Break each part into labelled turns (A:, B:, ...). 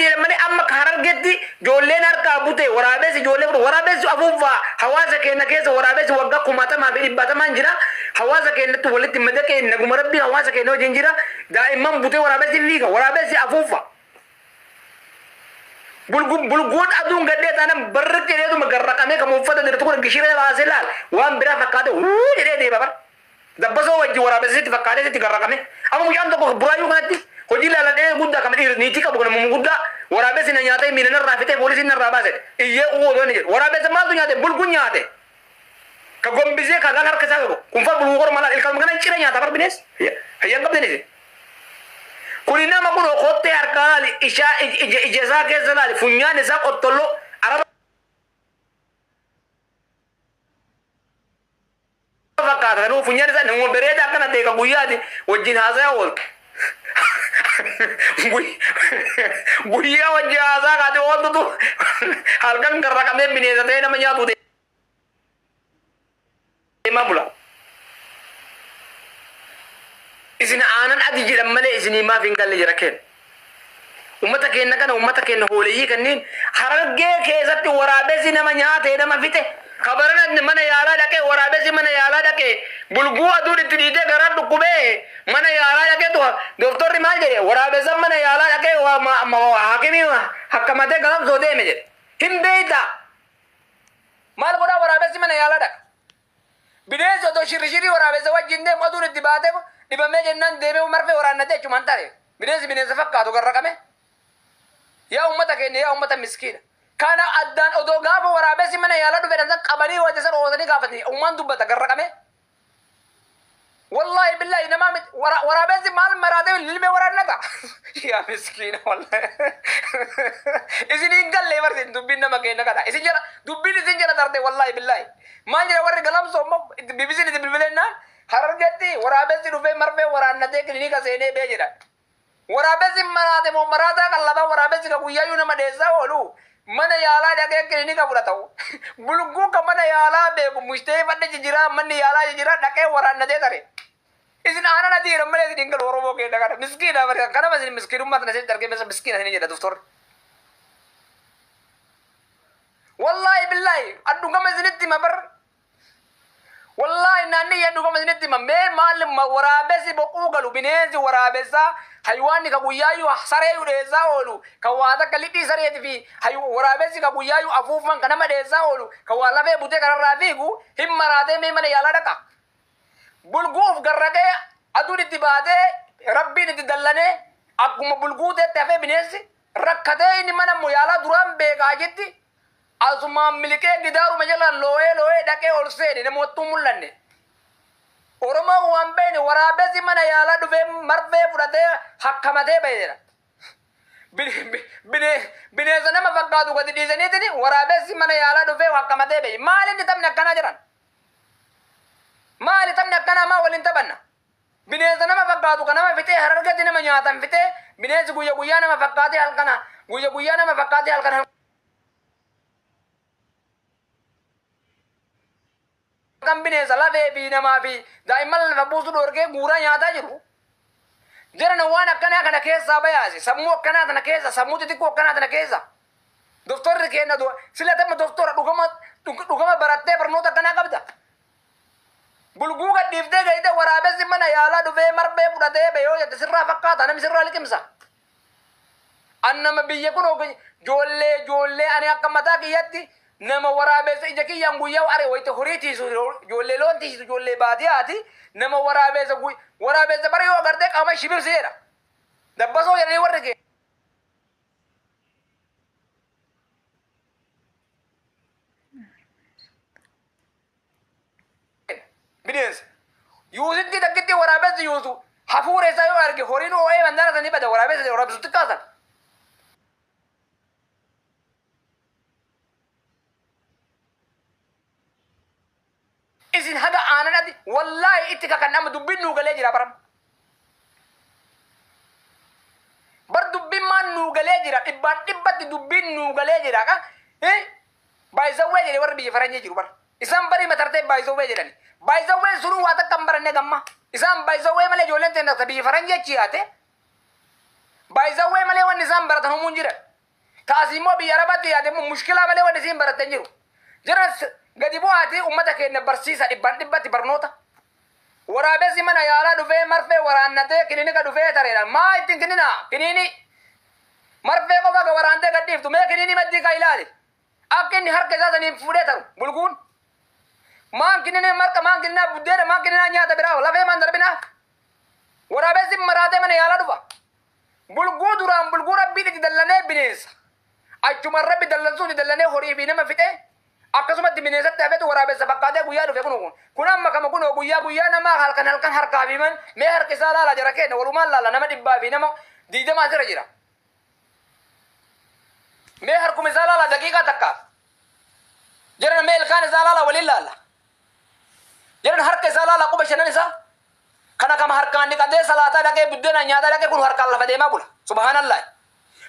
A: jedhamani amma harargetti ijoolleen harkaa bute waraabessi ijoollee bute waraabessi afuuffaa hawaasa keenya keessa waraabessi waggaa 1,100 jira hawaasa keenyatti walitti madaqee naguma rabbii hawaasa keenya wajjin jira daa'imman butee waraabessi liiga waraabessi afuuffaa bulguun aduun gadhee taanaan barritti jedheetuma garraqamee kan uffata dirtu kun gishiree baasee laal waan biraa fakkaate jedhee deema bar dabbasoo wajjin waraabessitti fakkaatee sitti garraqame amma mucaan tokko buraayyuu kanatti hojii laaladhee guddaa kama niitii qabu kana guddaa waraabessi na nyaatee miila narraa fitee poolisiin narraa baase iyyee uwwotoonni jedhu waraabessi maaltu nyaate bulguun nyaate ka gombisee ka gaal harka isaa qabu kun fa bulguu kor malaa ilkaan kana cire nyaata bar binees hayyaan qabdeenisi kuni nama kun kottee harkaa laali ija isaa keessa laali funyaan isaa qottollo araba fakkaata kanuu funyaan isaa nama bareeda akkana ta'e ka guyyaati wajjin haasayaa ooltu guyyaa wajjin haasaa kaate ooltutu halkan garraqamee bineensa ta'e nama nyaatu deemaa bula isin aanan adi jedhan malee isinii maaf hin galle jira kenna ummata keenya kana ummata keenya hooleyyii kanneen harargee keessatti waraabessi nama nyaate nama fixe kabarana mana yaalaa dhaqee waraabessi mana yaalaa dhaqee bulguu aduun itti dhiitee garaa dhukkubee mana yaalaa dhaqee tu doktorri maal jedhe waraabessan mana yaalaa dhaqee hakimii hakkamatee galamsoo deeme jedhe hin beeyta maal godhaa waraabessi mana yaalaa dhaqa bineensi otoo shirri waraabessa wajjin deemu aduun itti baatee dibamee jennaan deemee marfee waraannatee achumaan taa'e bineensa fakkaatu garraqame yaa ummata keenya yaa ummata miskiina kana addaan odoo gaafa waraabessi mana yaalaa dhufe dhansan qabanii wajja san ootanii gaafatanii ummaan dubbata garraqame wallahi billahi namaa miti waraabessi maal maraatee ilmee waraannata yaa miskiina wallahi isin hin gallee barsiin dubbiin nama keenya kana isin jala dubbiin isin jala tarte wallahi billahi maal jedha warri galamsoo bibisiin itti bilbilennaan harargetti waraabessi dhufee marfee waraannatee kilinika seenee bee jedha waraabessi maraate moo maraataa qallabaa waraabessi ka guyyaayyuu nama dheessaa oolu mana yaalaa dhaqee kilinika fudhatau bulguu ka mana yaalaa beeku mushtee fadhe jijjiraa manni yaalaa jijjiraa dhaqee waraannatee tare isin aanan ati jedhan malee isin hingal oromoo keenya kana miskiina bari kanama isin miskiinummaa tana isin dargee mesa miskiina isin jedha doktor wallahi billahi addungama isinitti mabar wallahi naanni yaddu kama isinitti mammee maal waraabessi boquu galu bineensi waraabessaa haywaanni ka guyyaayyuu saree dheessaa oolu ka waa takka lidhii sareeti fi waraabessi ka guyyaayyuu afuufan ka nama dheessaa oolu ka waa lafee butee kanarraa fiigu hin maraatee mee mana yaalaa dhaqa bulguuf garraqee aduun itti baatee rabbiin itti dallanee akkuma bulguu teetti hafee bineensi rakkatee inni mana yaalaa duraan beekaa jetti asumaan milikee gidaaruma jalaan loo'ee dhaqee ol seeni namoottuu mul'anne oromoo waan beene waraabessi mana yaalaa dhufee marfee fudhatee hakkamatee baheera bineensa nama fakkaatu gadi dhiisaniitini waraabessi mana yaalaa dhufee hakkamatee bahe maali inni taphni akkanaa jiran maali taphni akkanaa maa waliin taphanna bineensa nama fakkaatu ka nama fixee harargatti nama nyaatan fixee bineensi guyyaa nama fakkaatee halkana guyyaa nama fakkaatee halkana kan bineensa lafee fi namaa fi daa'imman lafa buusu dhorkee guuraa nyaataa jiru jirana waan akkanaa kana keessaa bayaase sammuu akkanaa tana keessa sammuu xixiqqoo akkanaa tana keessa doktorri keenya filatama doktora dhugama barattee barnoota akkanaa qabda bulguu gadhiiftee gayite waraabessi mana yaalaa dhufee marbee fudhatee bayoo jette sirraa fakkaata namni sirraa liqimsa annama biyya kun joollee ani akka mataa kiyyatti nama waraabessa ija kiyyaan guyyaa are wayte horii tiisu ijoollee loon tiisu ijoollee baadiyyaati nama waraabessa bara yoo agartee qaama shibirseedha dabbasoo jedhanii warri kee bineensa yuusitti takkitti waraabessa yuusu hafuura isaa yoo arge horiin oo'ee bandara sanii bada waraabessa xiqqaasan isin haga aananati wallahi itti kakan nama dubbin nuu galee jira baram bar dubbin maan nuu galee jira dhibbatti dubbin nuu galee jira ka baay'isawwee jedhe warri biyya faranyee jiru bar isaan bari matartee baay'isawwee jedhani baay'isawwee suruu waa takka hin baranne gamma isaan baay'isawwee malee ijoolleen teenya biyya faranyee achi yaate baay'isawwee malee wanni isaan baratan humuun jira تاسيمو بيربطي هذه مشكلة مالي ونسيم برتنجرو جرس قديبو هاتي أمتك إن برسيسة إبان إبتي برنوتا ورابسي من يالا دفع مرفع ورانته كنيني كدفع ترينا ما يتين كنينا كنيني مرفع قبا ورانته قديف تو ما كنيني مدي كايلالي أكن هر كذا تني فودي ترو بلغون ما كنيني مرك ما كنينا بدير ما كنينا نيا تبراو لا في من دربنا ورابسي مراته من يالا دفع بلغو درام بلغو ربي تدلنا بنيس أجمع ربي دلنا دلنا هوري بينا ما فيته akkasuma diminesa tabetu waraabessa fakkaatee guyyaa dhufe kun amma kama kun guyyaa nama halkan harkaafiman mee harkisaa laala jara kenna walumaan laala nama dhibbaa fi nama diidamaa jira jira mee harkuma isaa laala daqiiqaa takka jiran mee ilkaan isaa laala waliin laala jiran harka isaa laala quba shanan isaa kana kama harkaan niqatee salaataa dhaqee buddeena nyaataa dhaqee kun harkaan lafa deemaa bula subhaanallah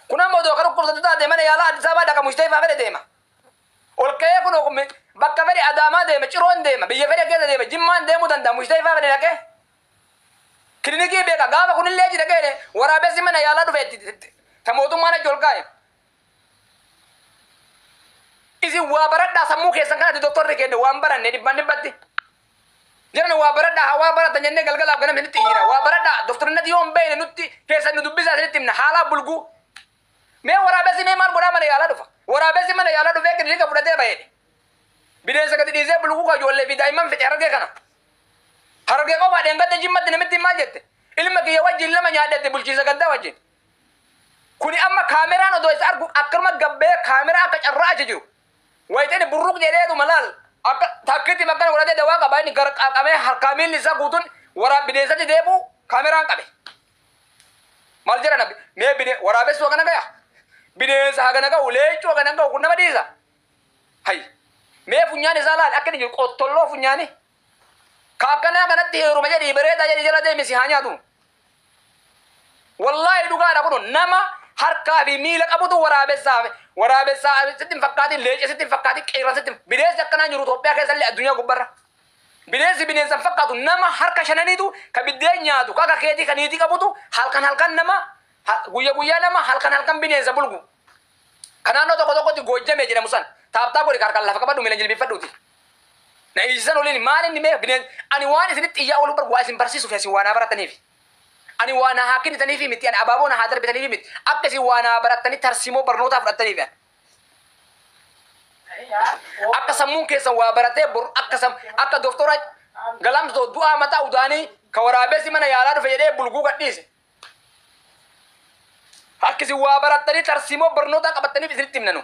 A: kun amma odoo kan kursataa deemana yaala Addis Ababaa dhaqa Mustafaa fedhe deema olkee kun okume bakka fedhe Adaamaa deema Ciroon deema biyya fedhe keessa deema Jimmaan deemuu danda'a Mustafaa fedhe dhaqee kilinikii beeka gaafa kunillee jira dhaqee waraabessi mana yaalaa dhufe ta mootummaan achi ol kaa'e isin waa baradhaa sammuu keessan kanatti doktorri kenne waan baranne dhibbatti jiran waa baradhaa waa baratan jennee galgalaaf ganam sinitti jira waa baradhaa doktornati yoo hin beekne nutti keessan nu dubbisaa sinitti himna haalaa bulguu mee waraabessi mee maal godhaa mana yaalaa dhufa waraabessi mana yaalaa dhufee kilinika fudhatee bahedhe bineensa gadi dhiisee bulguu ka ijoollee fi daa'imman fixe hargee kana hargee qofaa dheengadde jimmatti namitti maal jette ilma kiyya wajjin lama nyaadhette bulchiisa gaddaa wajjin kuni amma kaameraan odoo isa argu akkanuma gabbee kaameraa akka carraa achi jiru wayitani burruq jedheetu malaal akka takkitti makkana godhatee dawaa qabaa inni gara qabee harkaa miilli isaa guutuun waraab bineensatti deebi'u kaameraan qabe maal jedhana mee waraabessu akkana gaya bineensa hagana ga'u leencoo hagana ga'u kun nama dhiisa hay mee funyaan isaa laal akka inni jiru qottolloo funyaani ka akkanaa kanatti heeruma jedhii bareedaa jedhii jala deemisi haa nyaatu wallaahi dhugaadha kun nama harkaa fi miila qabutu waraabessaa sittin fakkaatiin leece sittin fakkaatiin qeerran sittin bineensi akkanaa jiru Itoophiyaa keessallee addunyaa gubbarra bineensan fakkaatu nama harka shananiitu ka biddeen nyaatu ka keetii ka niitii qabutu halkan nama guyyaa nama halkan bineensa bulgu kanaannoo tokkotti goojjamee jedhamu san taaptaa godhi harkaan lafa qabadhu miila jilbifadhuuti na ijisan oliin maal inni mee bineensa ani waan isinitti iyyaa olu bargu waa isin barsiisuuf isin waanaa barataniif ani waanaa haa kennitaniifi miti ani abaaboon haa darbitaniifi miti akka isin waanaa baratanii tarsimoo barnootaa fudhataniif akka sammuun keessan waa baratee bor akka doktora galamtoo du'aa mataa udaanii ka waraabessi mana yaalaa dhufe jedhee bulguu gadhiise akka isin waa baratanii tarsimoo barnootaa qabataniif isinitti himnanu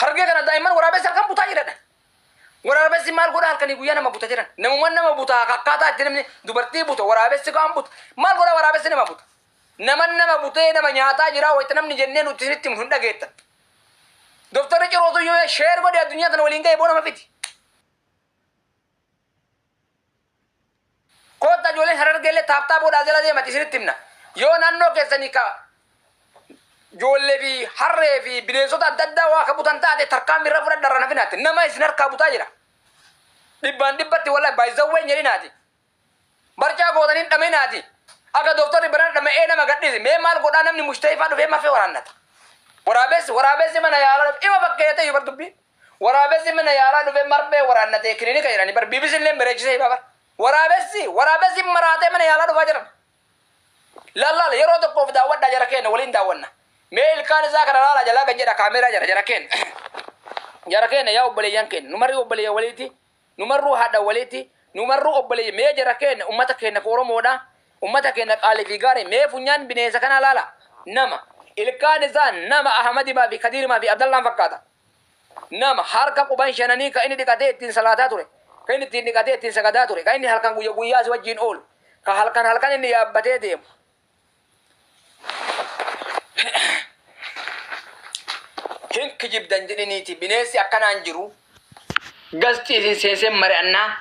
A: hargee kana daa'imman waraabessi halkan butaa jedhadha waraabessi maal godha halkanii guyyaa nama buta jiran namummaan nama buta akkaataa itti namni dubartii buta waraabessi kaan buta maal godha waraabessi nama buta nama butee nama nyaataa jira wayita namni jennee nuti isinitti hin dhageettan doktorri Cirootu yoo sheer godhe addunyaa tana waliin ga'e boo nama fiti koota ijoolleen harargeellee taaptaa boodhaa jala deemati isinitti himna yoo naannoo keessanii ka ijoollee fi harree fi bineensota adda addaa waa ka butan taate tarkaanfii irra fudhadharra nafinaatti nama isin harkaa butaa jira dhibbatti wallahi baay'isawwee jedhinaati barcaa gootaniin dhaminaati akka doktorri biraan dhama'ee nama gadhiise mee maal godhaa namni Mustafaa dhufee mafee waraannata waraabessi mana yaalaa dhufe ima bakkeete yoo bardubbii waraabessi mana yaalaa dhufe marbee waraannatee kilinika jedhanii bar biibisillee bareechisee babar waraabessi maraatee mana yaalaa dhufaa jiran lallaala yeroo tokkoof daawwadhaa jara kenna waliin daawwanna mee ilkaan isaa kana laala jalaa kan jedha kaameraa jara kenna yaa obboleeyyan kenna numarri obboleeyya waliiti numarruu haadha waliiti numarruu obboleeyya mee jara kenna ummata kenna ka Oromoodha ummata kenna qaalii fi gaarii mee funyaan bineensa kana laala nama ilkaan isaa nama Ahmadimaa fi Kadiirimaa fi Abdallaan fakkaata nama harka quban shananii ka inni dhiqatee ittiin salaataa ture ka inni ittiin dhiqatee ittiin sagadaa ture ka inni halkan guyyaa si wajjiin oolu ka halkan inni yaabbatee deemu hin kijibdan jedhiniiti bineensi akkanaan jiru gastii isin seenseen mari'annaa